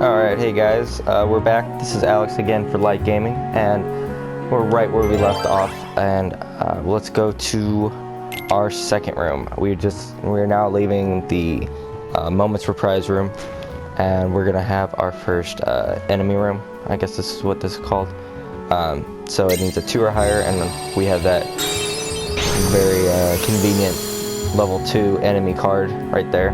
Alright, hey guys, we're back. This is Alex again for Light Gaming, and we're right where we left off, and let's go to our second room. We're now leaving the Moments Reprise room, and we're gonna have our first enemy room. I guess this is what this is called. So it needs a 2 or higher, and then we have that very convenient level 2 enemy card right there.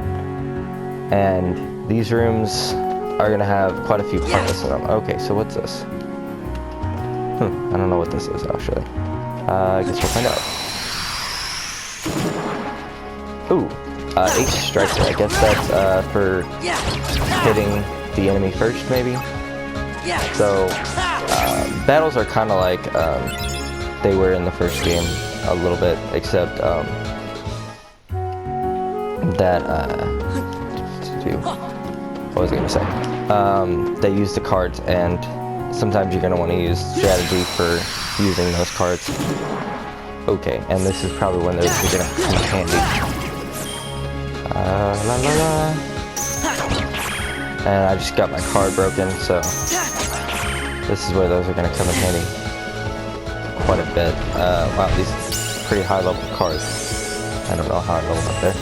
And these rooms are gonna have quite a few parts in them. Okay, so what's this? I don't know what this is actually. I guess we'll find out. Ooh, H Striker. I guess that's for hitting the enemy first, maybe. So battles are kind of like they were in the first game a little bit, except what was I gonna say? They use the cards, and sometimes you're gonna want to use strategy for using those cards. Okay, and this is probably when those are gonna come in handy. And I just got my card broken, so this is where those are gonna come in handy quite a bit. Wow, these are pretty high level cards. I don't know how I leveled up there.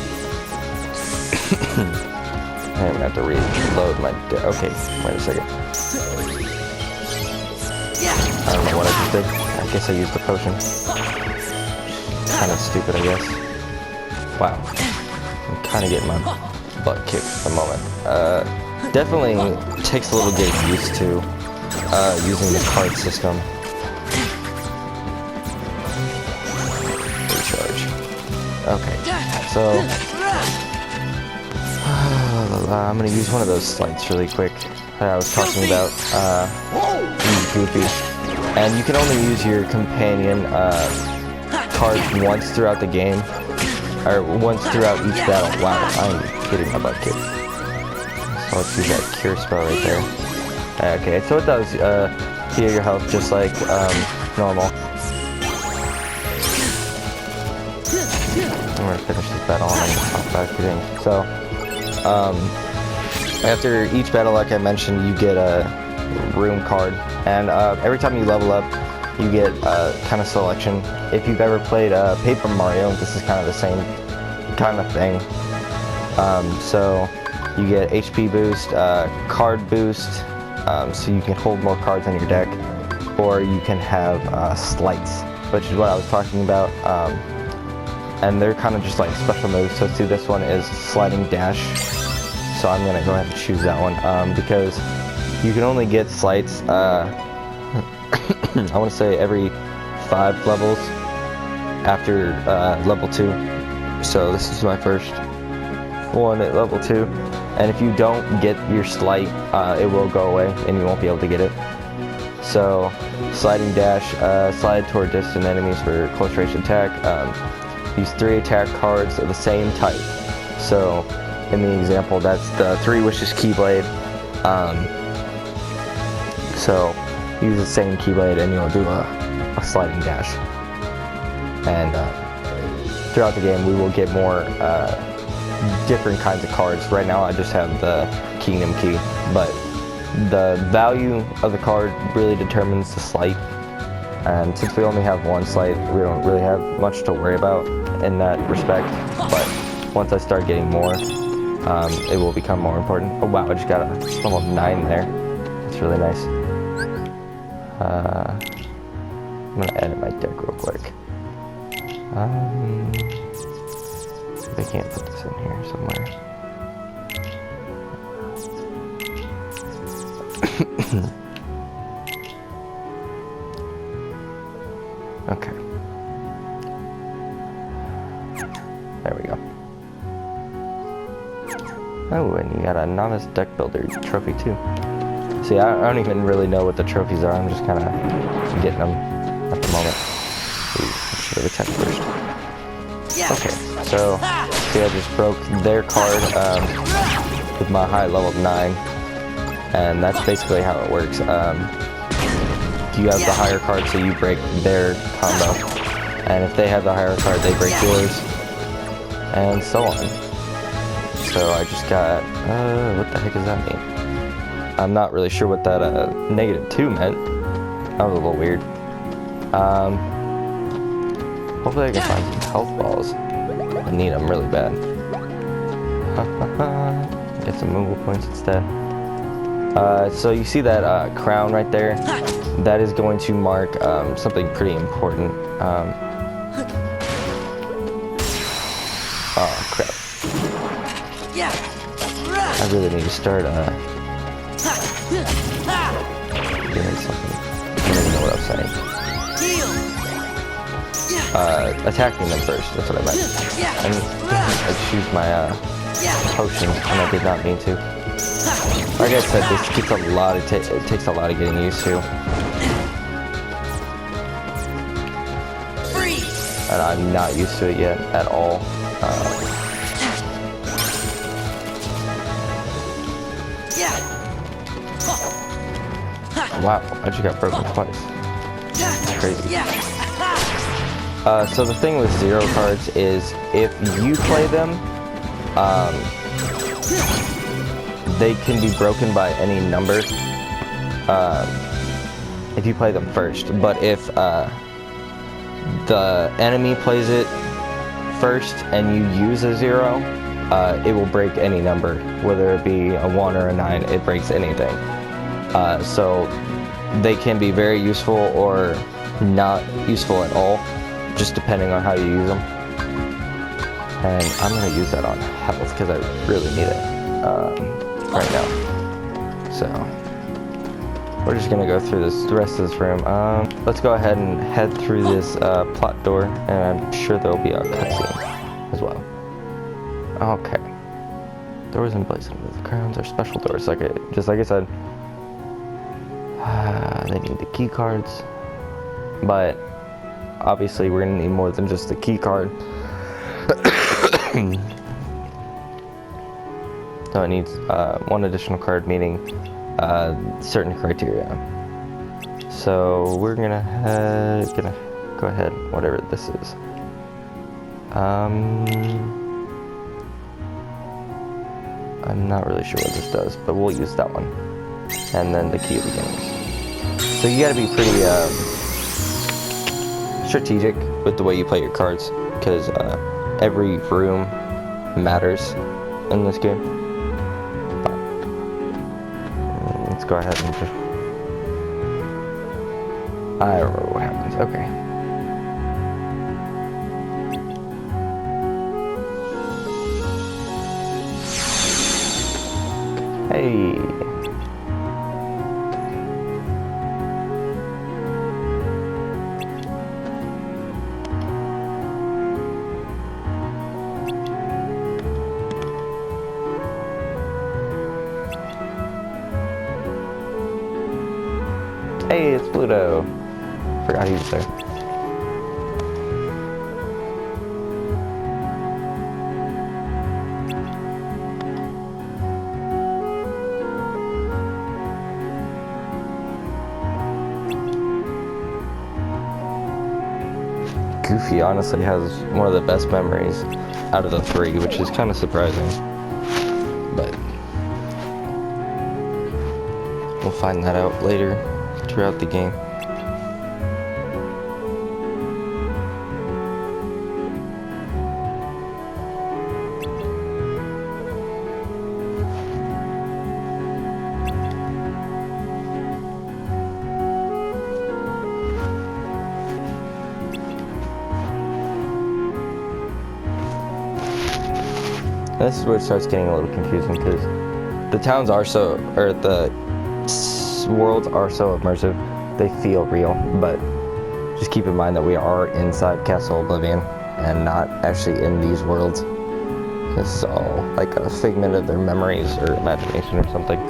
I'm gonna have to reload my okay, wait a second. I don't know what I just did. I guess I used the potion. Kinda stupid, I guess. Wow. I'm kinda getting my butt kicked at the moment. Definitely takes a little getting used to using the card system. Recharge. Okay, so I'm gonna use one of those slides really quick that I was talking about. Goofy. And you can only use your companion cards once throughout the game, or once throughout each battle. Wow, I'm getting my butt kicked. So let's use that cure spell right there. Okay, so it does heal your health just like normal. I'm gonna finish this battle and then talk about everything. So, after each battle, like I mentioned, you get a room card, and every time you level up, you get kind of selection. If you've ever played Paper Mario, this is kind of the same kind of thing. So you get HP boost, card boost, so you can hold more cards on your deck, or you can have slights, which is what I was talking about. And they're kind of just like special moves. So see, this one is sliding dash. So I'm gonna go ahead and choose that one because you can only get slights. I want to say every 5 levels after level 2. So this is my first one at level 2. And if you don't get your slight, it will go away and you won't be able to get it. So sliding dash, slide toward distant enemies for close range attack. Use 3 attack cards of the same type. So, in the example, that's the 3 Wishes Keyblade. So, use the same Keyblade and you'll do a sliding dash. And throughout the game, we will get more different kinds of cards. Right now, I just have the Kingdom Key, but the value of the card really determines the slight. And since we only have 1 slight, we don't really have much to worry about in that respect. But once I start getting more, it will become more important. Oh wow, I just got a level 9 there. That's really nice. I'm gonna edit my deck real quick. I can't put this in here somewhere. Okay. There we go. Oh, and you got a Novice Deck Builder trophy too. See, I don't even really know what the trophies are. I'm just kind of getting them at the moment. Ooh, I should have attacked first. Okay, so see, I just broke their card with my high level 9, and that's basically how it works. You have the higher card, so you break their combo, and if they have the higher card, they break yours, and so on. So I just got, what the heck does that mean? I'm not really sure what that -2 meant. That was a little weird. Hopefully I can find some health balls. I need them really bad. Get some movable points instead. So you see that crown right there? That is going to mark something pretty important. Oh crap. I really need to start doing something. I don't even know what I'm saying. Attacking them first, that's what I meant. I choose my potions, and I did not mean to. Like I said, this gets a lot of it takes a lot of getting used to. And I'm not used to it yet at all. Wow, I just got broken twice. Crazy. So the thing with zero cards is if you play them, they can be broken by any number if you play them first. But if the enemy plays it first and you use a 0, it will break any number, whether it be a 1 or a 9. It breaks anything. So they can be very useful or not useful at all, just depending on how you use them. And I'm going to use that on health because I really need it right now. So we're just going to go through the rest of this room. Let's go ahead and head through this plot door, and I'm sure there'll be a cutscene as well. Okay. Doors in place under the crowns are special doors, just like I said. They need the key cards, but obviously we're gonna need more than just the key card. So it needs one additional card, meaning certain criteria. So we're gonna go ahead, whatever this is. I'm not really sure what this does, but we'll use that one. And then the key of beginnings. So you gotta be pretty strategic with the way you play your cards, because every room matters in this game. Let's go ahead and just... I remember what happens. Okay. Hey. Hey, it's Pluto. Forgot he was there. Goofy honestly has one of the best memories out of the 3, which is kind of surprising. But we'll find that out later throughout the game. This is where it starts getting a little confusing, because the towns are so, or the worlds are so immersive, they feel real, but just keep in mind that we are inside Castle Oblivion and not actually in these worlds. This is all like a figment of their memories or imagination or something.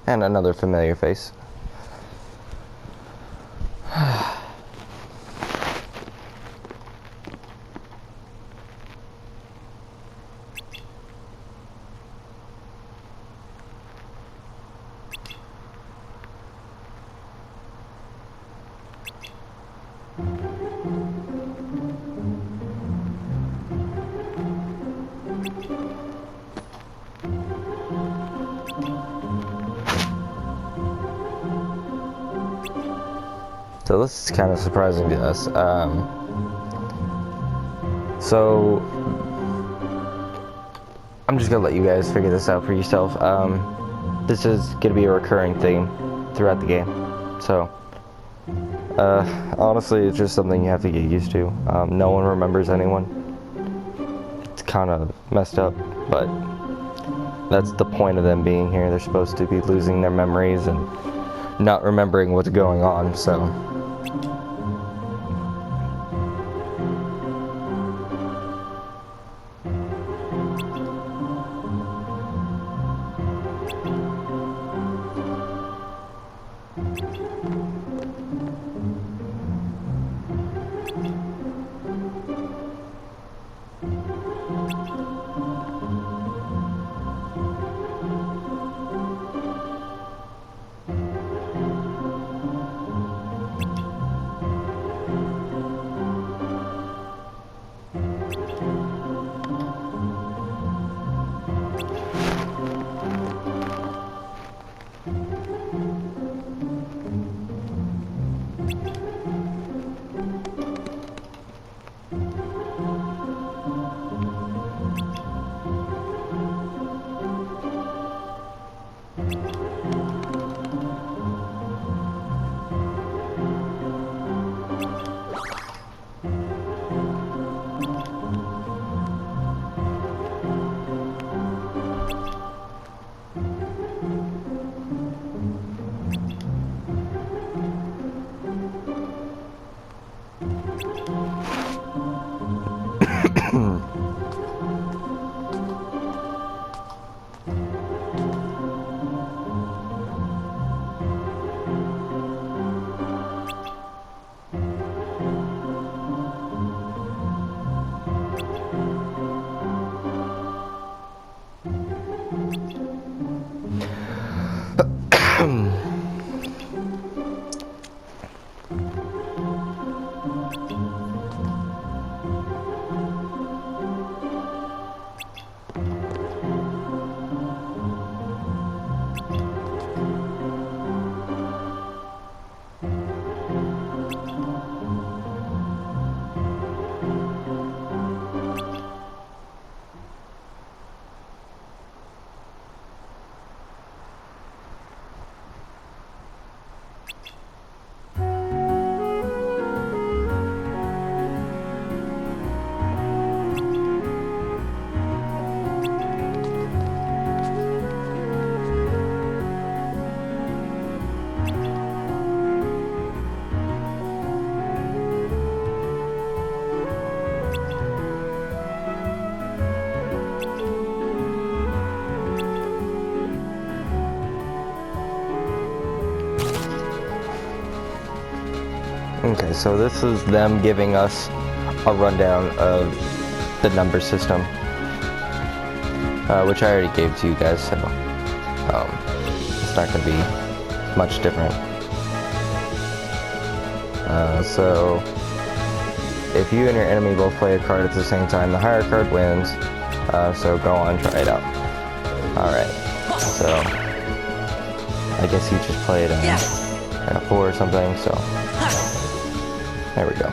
And another familiar face. So this is kind of surprising to us. So I'm just gonna let you guys figure this out for yourself. This is gonna be a recurring theme throughout the game. So honestly, it's just something you have to get used to. No one remembers anyone. It's kind of messed up, but that's the point of them being here. They're supposed to be losing their memories and not remembering what's going on, so. Okay, so this is them giving us a rundown of the number system, which I already gave to you guys, so it's not going to be much different. So if you and your enemy both play a card at the same time, the higher card wins, so go on, try it out. Alright, so I guess he just played a 4 or something, so there we go.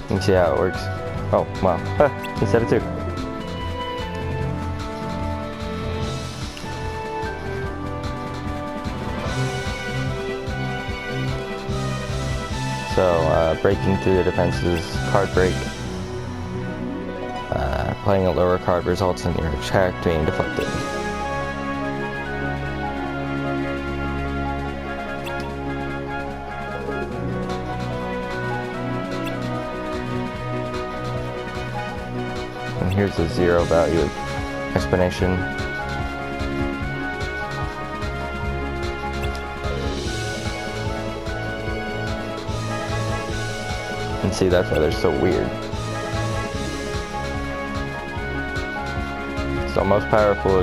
You can see how it works. Oh, wow. He said it too. So, breaking through the defenses, card break. Playing a lower card results in your attack being deflected. And here's the 0 value explanation. And see, that's why they're so weird. So most powerful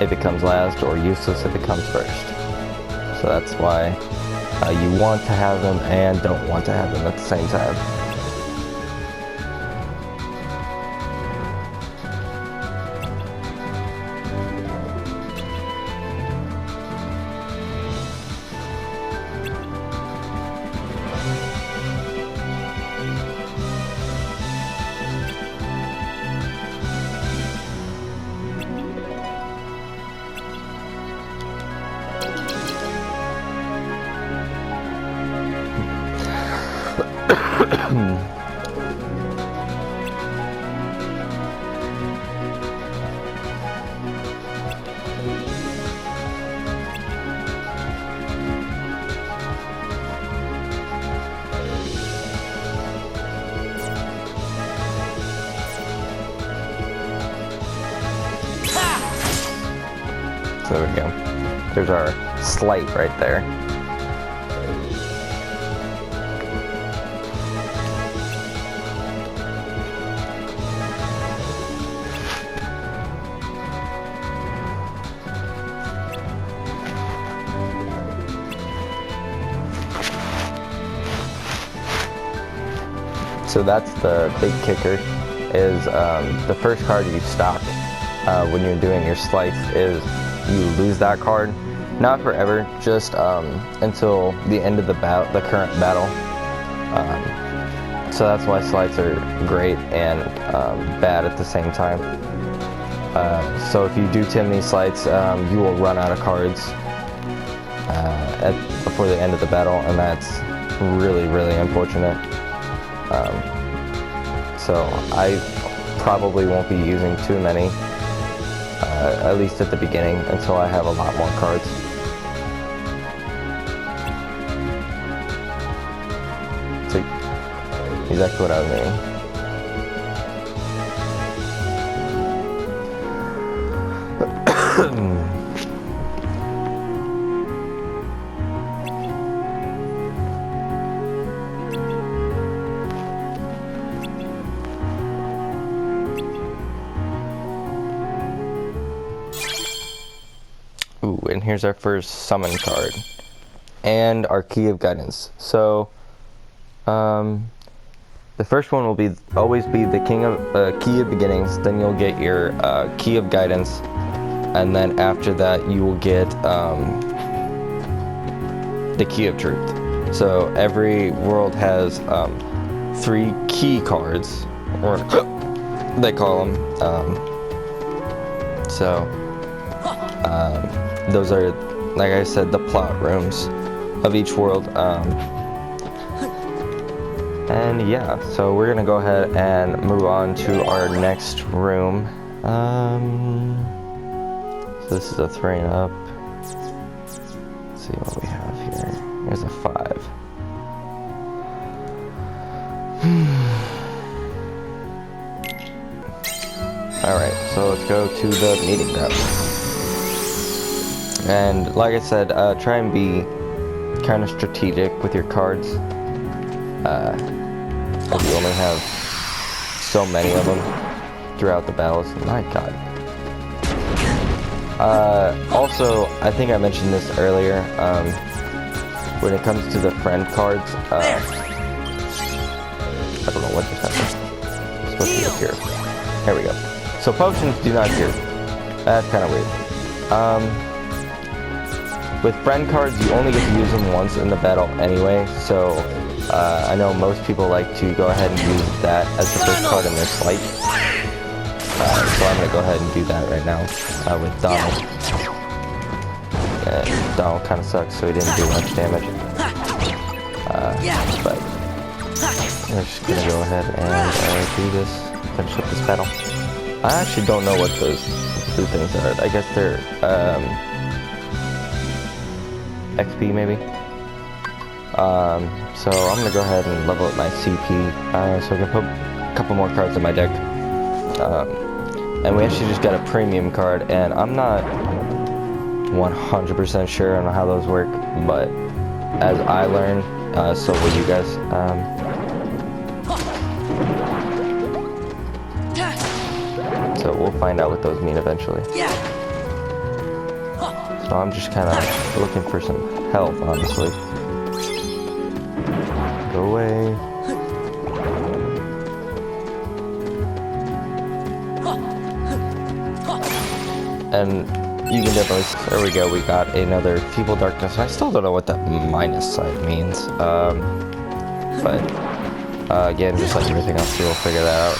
if it comes last, or useless if it comes first. So that's why You want to have them and don't want to have them at the same time. So there we go. There's our slight right there. So that's the big kicker, is the first card you stock when you're doing your slice is you lose that card. Not forever, just until the end of the current battle. So that's why slides are great and bad at the same time. So if you do too many slides, you will run out of cards before the end of the battle, and that's really, really unfortunate. So I probably won't be using too many, at least at the beginning, until I have a lot more cards. So exactly what I was meaning. Ooh, and here's our first summon card and our Key of Guidance. So the first one will always be the Key of Beginnings. Then you'll get your Key of Guidance, and then after that you will get the Key of Truth. So every world has 3 key cards, or they call them. Those are, like I said, the plot rooms of each world. And yeah, so we're gonna go ahead and move on to our next room. So this is a 3-and-up. Let's see what we have here. Here's a 5. Alright, so let's go to the meeting ground. And like I said, try and be kind of strategic with your cards. As you only have so many of them throughout the battles. My god. Also, I think I mentioned this earlier, when it comes to the friend cards, I don't know what just happened. It's supposed to be up here. There we go. So potions do not cure. That's kind of weird. With friend cards, you only get to use them once in the battle anyway, so I know most people like to go ahead and use that as the first card in their slight. So I'm going to go ahead and do that right now with Donald. And Donald kind of sucks, so he didn't do much damage. But we're just going to go ahead and do this, finish up this battle. I actually don't know what those blue things are. I guess they're XP maybe. So I'm gonna go ahead and level up my CP so I can put a couple more cards in my deck. And we actually just got a premium card, and I'm not 100% sure on how those work, but as I learn, so will you guys. So we'll find out what those mean eventually. So I'm just kind of looking for some health, honestly. away. And you can definitely, there we go, we got another Feeble Darkness. I still don't know what that minus sign means. But again, just like everything else, we'll figure that out.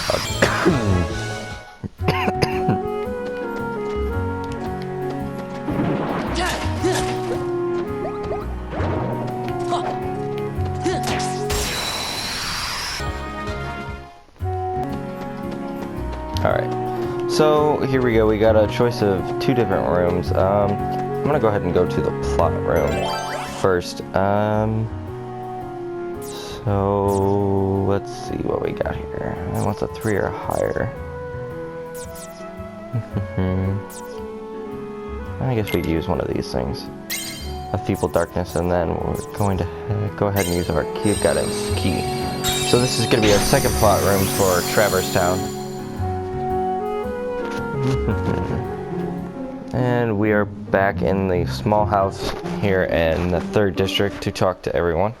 Alright, so here we go. We got a choice of 2 different rooms. I'm gonna go ahead and go to the plot room first. So let's see what we got here. What's a 3 or higher? I guess we could use one of these things. A Feeble Darkness, and then we're going to go ahead and use our Key of Guidance key. So this is going to be our second plot room for Traverse Town. And we are back in the small house here in the 3rd district to talk to everyone.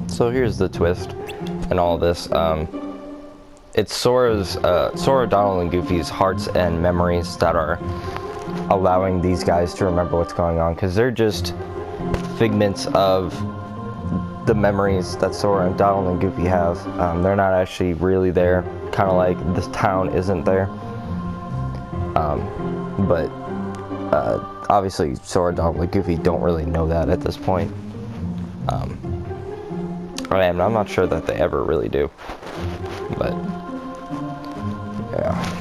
So here's the twist in all this. It's Sora, Donald, and Goofy's hearts and memories that are allowing these guys to remember what's going on, because they're just figments of the memories that Sora and Donald and Goofy have. They're not actually really there, kind of like this town isn't there. But obviously Sora, Donald, and Goofy don't really know that at this point. I'm not sure that they ever really do, but yeah.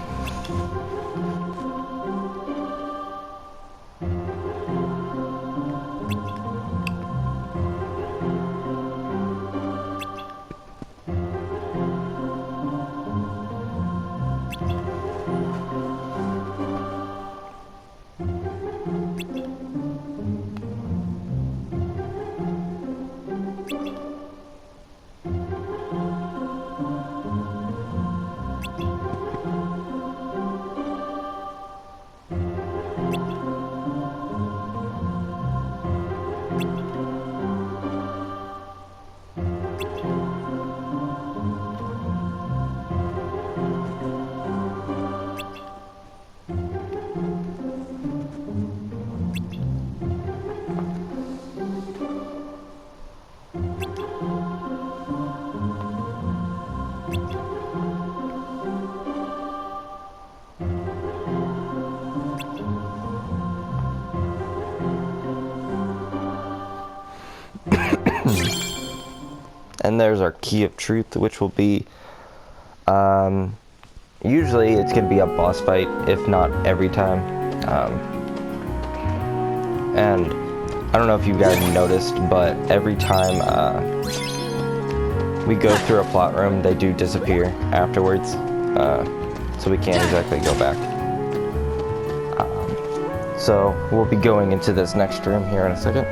And there's our Key of Truth, which will be, usually it's going to be a boss fight, if not every time. And I don't know if you guys noticed, but every time we go through a plot room, they do disappear afterwards, so we can't exactly go back. So we'll be going into this next room here in a second.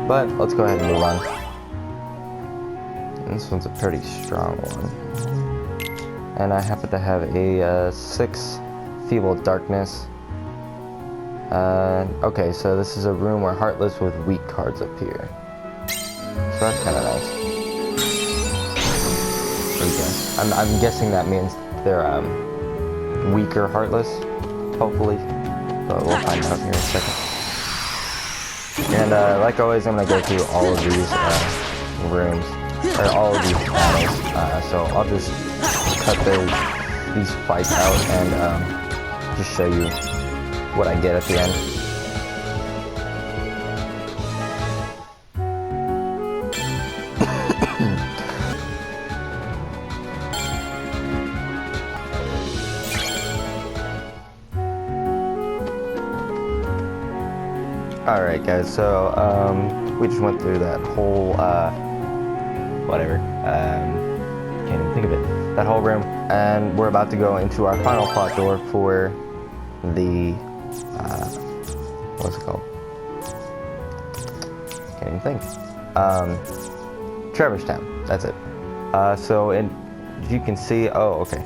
But let's go ahead and move on. And this one's a pretty strong one. And I happen to have a 6 Feeble Darkness. Okay, so this is a room where Heartless with weak cards appear. So that's kind of nice. Okay. I'm guessing that means they're weaker Heartless, hopefully. But we'll find out here in a second. And like always, I'm gonna go through all of these rooms, or all of these battles. So I'll just cut these fights out and just show you what I get at the end. Alright guys, so we just went through that whole whatever, can't even think of it, that whole room, and we're about to go into our final plot door for the what's it called? Can't even think. Traverse Town, that's it. So you can see, oh okay,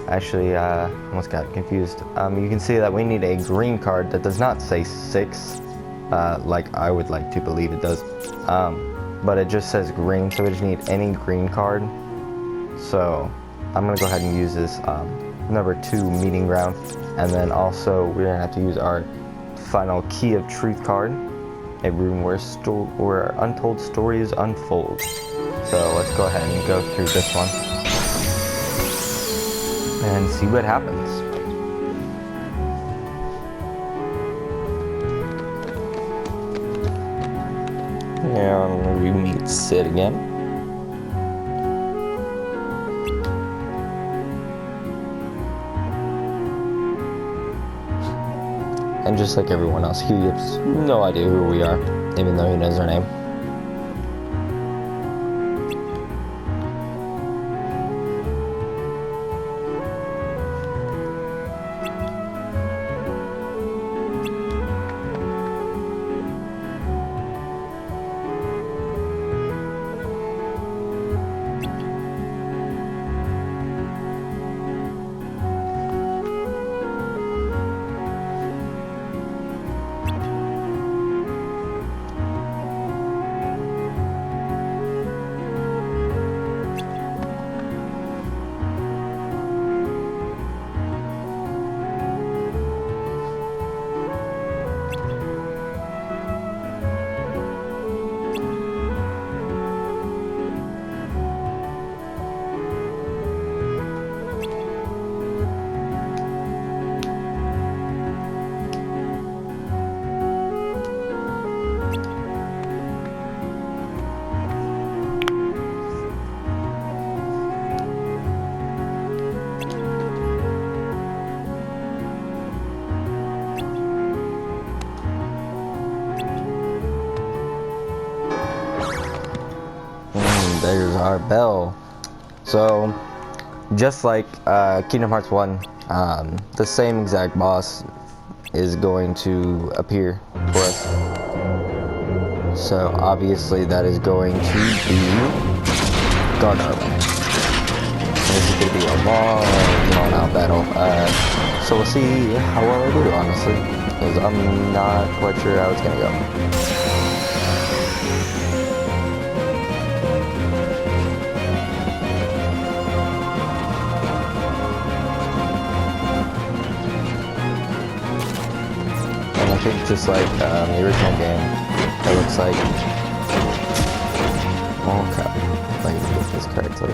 actually almost got confused. You can see that we need a green card that does not say 6, like I would like to believe it does, but it just says green, so we just need any green card. So I'm gonna go ahead and use this number 2 meeting ground, and then also we're gonna have to use our final Key of Truth card, a room where untold stories unfold. So let's go ahead and go through this one and see what happens. And we meet Sid again. And just like everyone else, he has no idea who we are, even though he knows our name. There's our bell. So, just like Kingdom Hearts 1, the same exact boss is going to appear for us. So, obviously, that is going to be Gardarla. This is going to be a long, drawn out battle. So, we'll see how well I do, honestly, because I'm not quite sure how it's going to go. I think just like the original game, it looks like, oh crap, if I can get this correctly,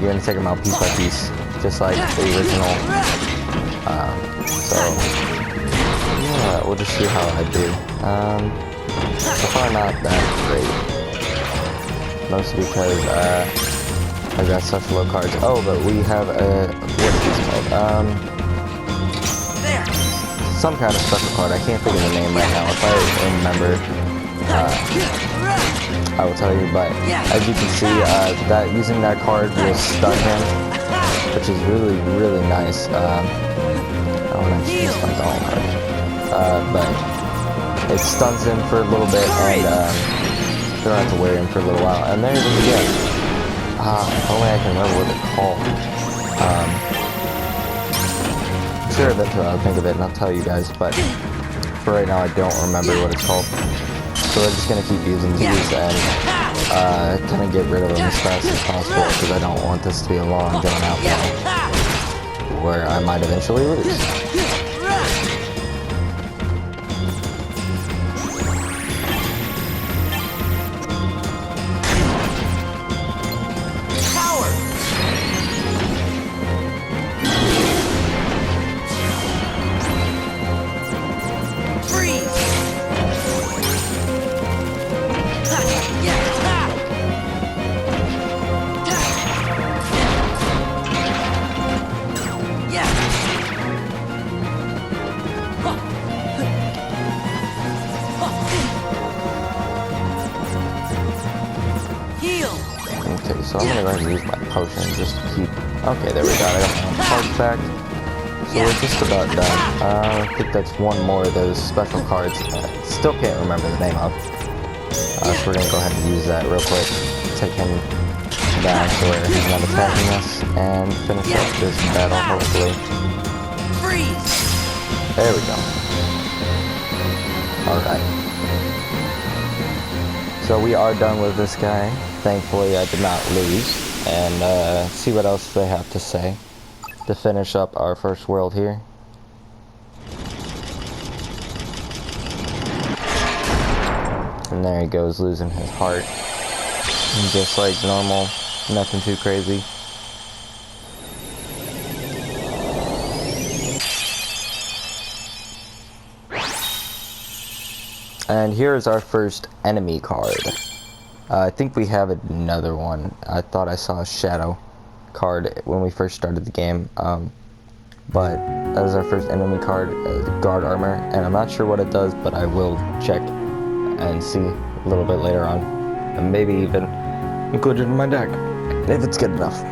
you're gonna take them out piece by piece, just like the original, so, yeah, we'll just see how I do. So far not that great, mostly because, I've got such low cards. Oh, but we have a, what is this called, some kind of special card. I can't think of the name right now. If I remember, I will tell you. But as you can see, that using that card will stun him, which is really, really nice. I don't actually use my Dawn card, but it stuns him for a little bit, and you don't have to wear him for a little while. And there it is again. If only I can remember what it's called. Sure, eventually I'll think of it and I'll tell you guys, but for right now I don't remember what it's called. So we're just gonna keep using these and kind of get rid of them as fast as possible because I don't want this to be a long drawn out battle where I might eventually lose. Okay, so I'm gonna go ahead and use my potion just to keep... Okay, there we go. I got my cards back. So we're just about done. I think that's one more of those special cards that I still can't remember the name of. So we're gonna go ahead and use that real quick. Take him down to where he's not attacking us and finish up this battle, hopefully. There we go. Alright. So we are done with this guy. Thankfully, I did not lose. And see what else they have to say to finish up our first world here. And there he goes, losing his heart. And just like normal, nothing too crazy. And here's our first enemy card. I think we have another one. I thought I saw a shadow card when we first started the game. But that is our first enemy card, guard armor. And I'm not sure what it does, but I will check and see a little bit later on. And maybe even include it in my deck, if it's good enough.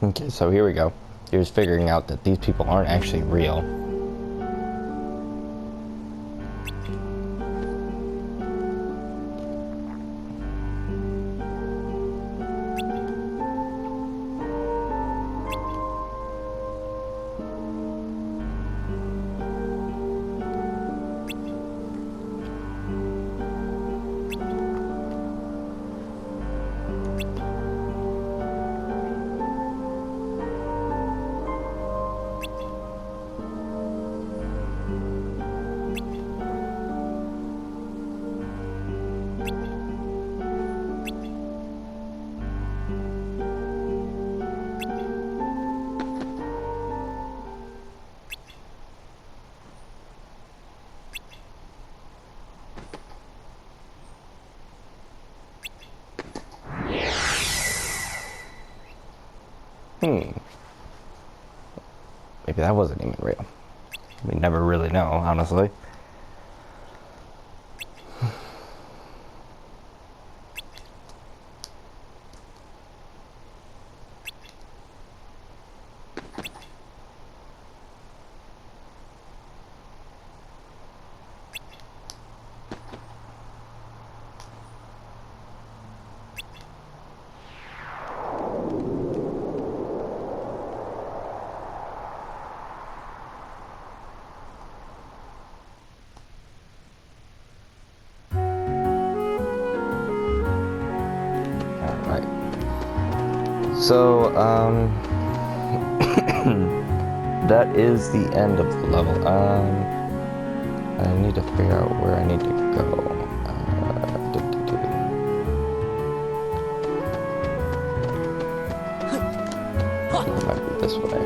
Okay, so here we go. Here's figuring out that these people aren't actually real. Maybe that wasn't even real. We never really know, honestly. So, that is the end of the level. I need to figure out where I need to go. It might be this way.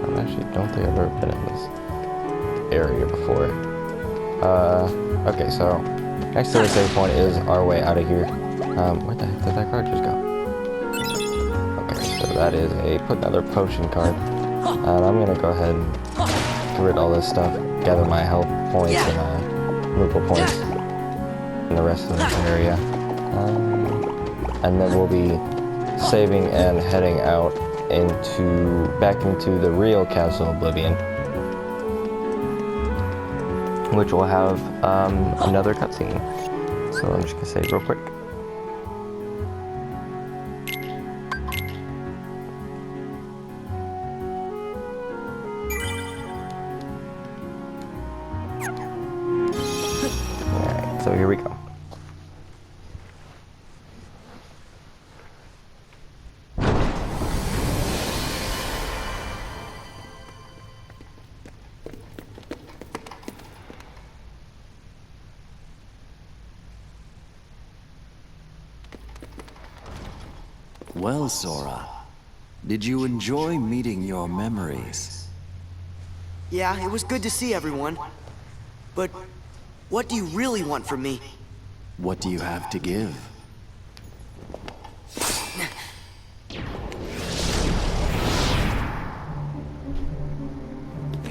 I actually don't think I've ever been in this area before. Okay, so next to the save point is our way out of here. Where the heck did that card just go? Okay, so that is put another potion card. And I'm gonna go ahead and get rid of all this stuff, gather my health points and movable points in the rest of this area. And then we'll be saving and heading out back into the real Castle Oblivion, which will have another cutscene. So I'm just gonna save real quick. Alright, so here we go. Well, Sora, did you enjoy meeting your memories? Yeah, it was good to see everyone. But what do you really want from me? What do you have to give?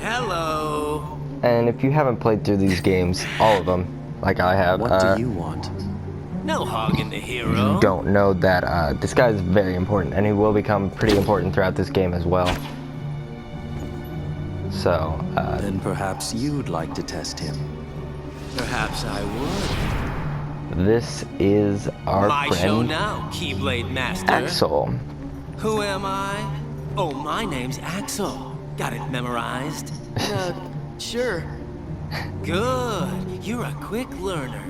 Hello. And if you haven't played through these games, all of them, like I have, What do you want? No hogging the hero. you don't know that this guy is very important, and he will become pretty important throughout this game as well. So, Then perhaps you'd like to test him. Perhaps I would. this is our My show friend now, Keyblade Master. Axel. Who am I? Oh, my name's Axel. Got it memorized? Sure. Good. You're a quick learner.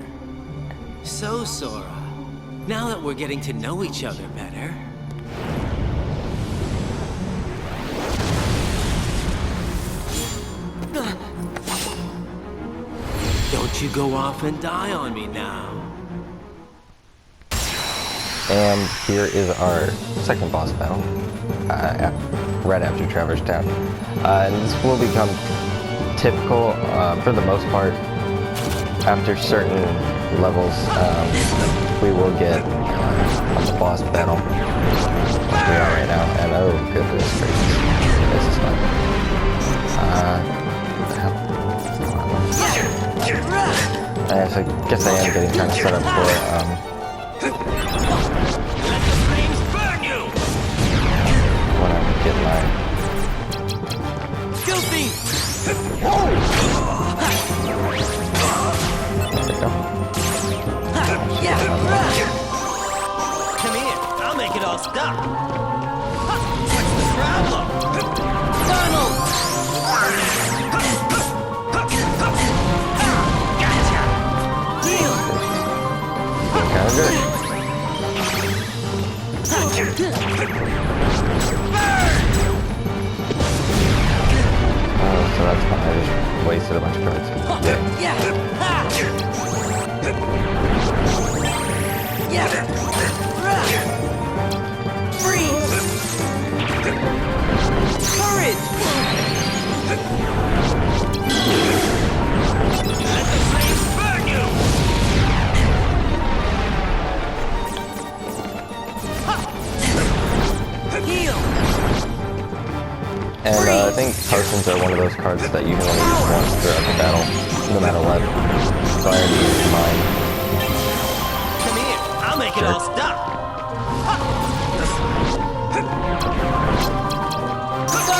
So, Sora, now that we're getting to know each other better... Don't you go off and die on me now. And here is our second boss battle, right after Traverse Town. And this will become typical, for the most part. After certain levels, we will get a boss battle, like we are right now. And oh goodness gracious, this is fun. What the hell? I guess I am getting kind of set up for when I get my Filthy! there we go. Come here, I'll make it all stop. What's the problem? Donald! Gotcha! Deal! Kind of good. Oh, so that's fine. I just wasted a bunch of cards. Yeah. Freeze! Courage! Let the flames burn you! Heal! And I think potions are one of those cards that you can only use once throughout the battle, no matter what. So I already used mine. Come here, I'll make it all stop!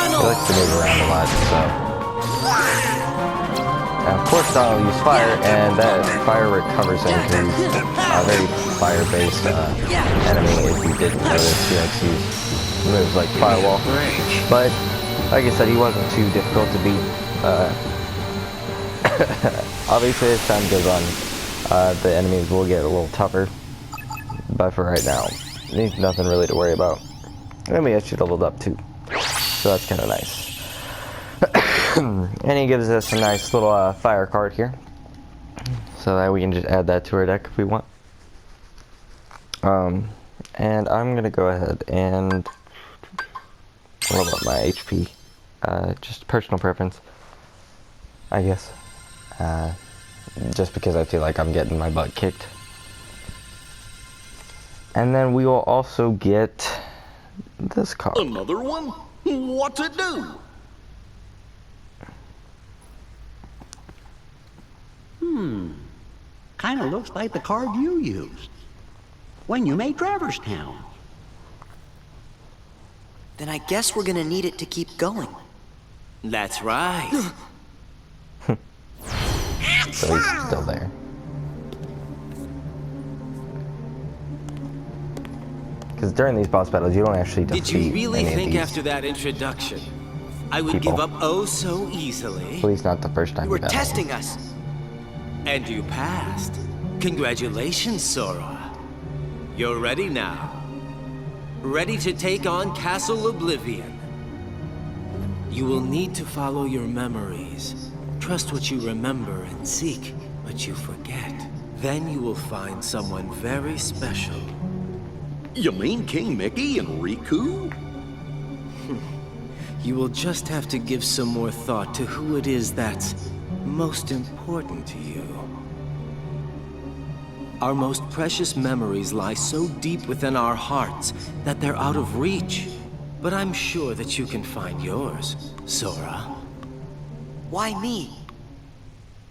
He likes to move around a lot, so. And of course I'll use fire, and that fire recovers him because he's a very fire-based enemy. If you didn't notice, he likes to use moves like Firewall. But like I said, he wasn't too difficult to beat. Obviously, as time goes on, the enemies will get a little tougher. But for right now, nothing really to worry about. I mean, I should leveled up too, so that's kind of nice. And he gives us a nice little fire card here, so that we can just add that to our deck if we want. And I'm gonna go ahead and level up my HP. Just personal preference, I guess. Just because I feel like I'm getting my butt kicked. And then we will also get this card. Another one? What's it do? Kinda looks like the card you used when you made Traverse Town. Then I guess we're gonna need it to keep going. That's right. So he's still there. Because during these boss battles, you don't actually defeat Did you really any of think these. after that introduction I would people. give up oh so easily? At least not the first time You were you battle. testing us. And you passed. Congratulations, Sora. You're ready now. Ready to take on Castle Oblivion. You will need to follow your memories. Trust what you remember and seek what you forget. Then you will find someone very special. You mean King Mickey and Riku? You will just have to give some more thought to who it is that's most important to you. Our most precious memories lie so deep within our hearts that they're out of reach. But I'm sure that you can find yours, Sora. Why me?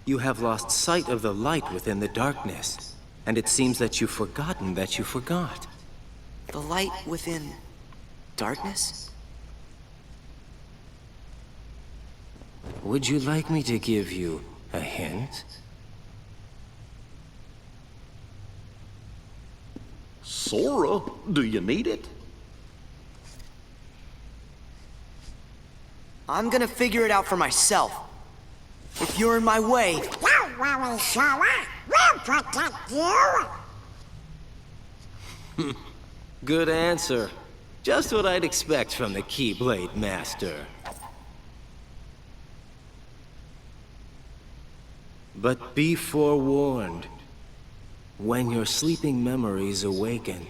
You have lost sight of the light within the darkness, and it seems that you've forgotten that you forgot. The light within darkness? Would you like me to give you a hint? Sora, do you need it? I'm gonna figure it out for myself. If you're in my way, Don't worry, Sora. We'll protect you. Good answer. Just what I'd expect from the Keyblade Master. But be forewarned. When your sleeping memories awaken,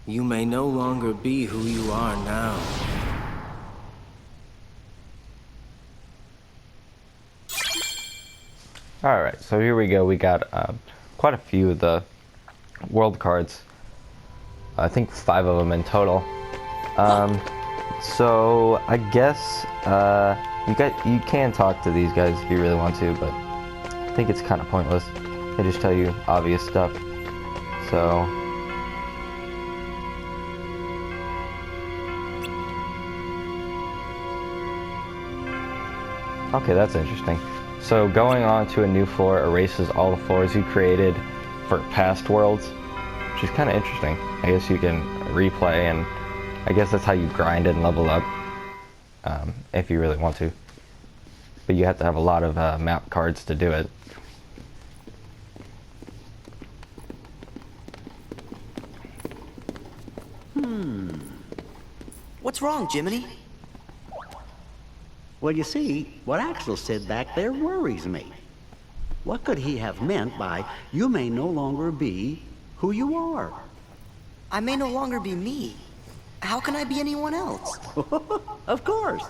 you may no longer be who you are now. Alright, so here we go. We got quite a few of the world cards. I think 5 of them in total. So I guess you can talk to these guys if you really want to, but I think it's kind of pointless. They just tell you obvious stuff. So okay, that's interesting. So going on to a new floor erases all the floors you created for past worlds, which is kind of interesting. I guess you can replay, and I guess that's how you grind and level up, if you really want to. But you have to have a lot of map cards to do it. what's wrong, Jiminy? Well, you see, what Axel said back there worries me. What could he have meant by, you may no longer be who you are? I may no longer be me. How can I be anyone else? Of course.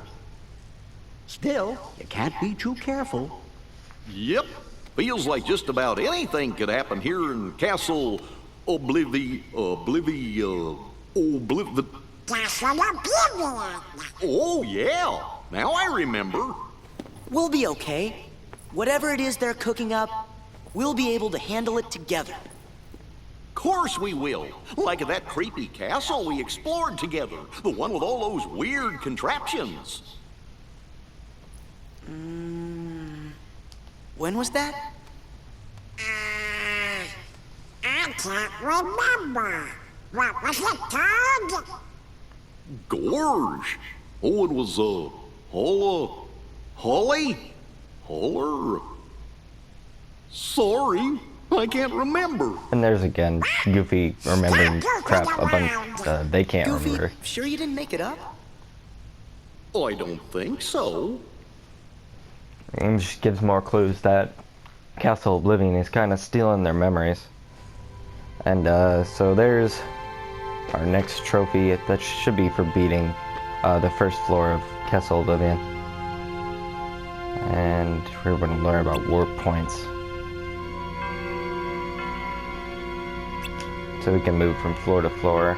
Still, you can't be too careful. Yep. Feels like just about anything could happen here in Castle Castle Oblivion. Oh, yeah. Now I remember. We'll be okay. Whatever it is they're cooking up, we'll be able to handle it together. Course we will. Like at that creepy castle we explored together. The one with all those weird contraptions. When was that? I can't remember. What was it called? Gorge. Oh, it was, Holly? Holler? Sorry. I can't remember. And there's again Goofy remembering crap a bunch they can't Goofy, remember. sure you didn't make it up? Oh, I don't think so. And just gives more clues that Castle Oblivion is kind of stealing their memories. And so there's our next trophy. That should be for beating the first floor of Castle Oblivion. And we're going to learn about warp points. So we can move from floor to floor.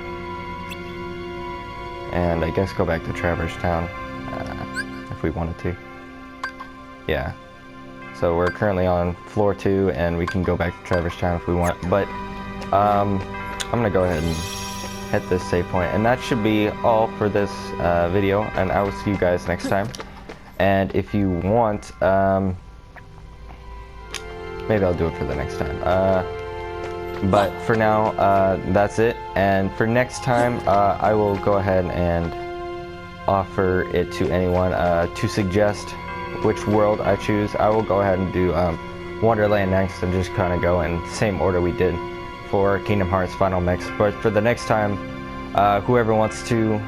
And I guess go back to Traverse Town if we wanted to. Yeah. So we're currently on floor 2 and we can go back to Traverse Town if we want. But I'm going to go ahead and hit this save point. And that should be all for this video. And I will see you guys next time. And if you want, maybe I'll do it for the next time. But for now, that's it. And for next time, I will go ahead and offer it to anyone to suggest which world I choose. I will go ahead and do Wonderland next and just kind of go in the same order we did for Kingdom Hearts Final Mix. But for the next time, whoever wants to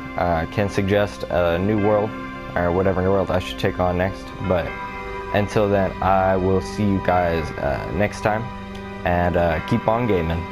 can suggest a new world or whatever new world I should take on next. But until then, I will see you guys next time. And keep on gaming.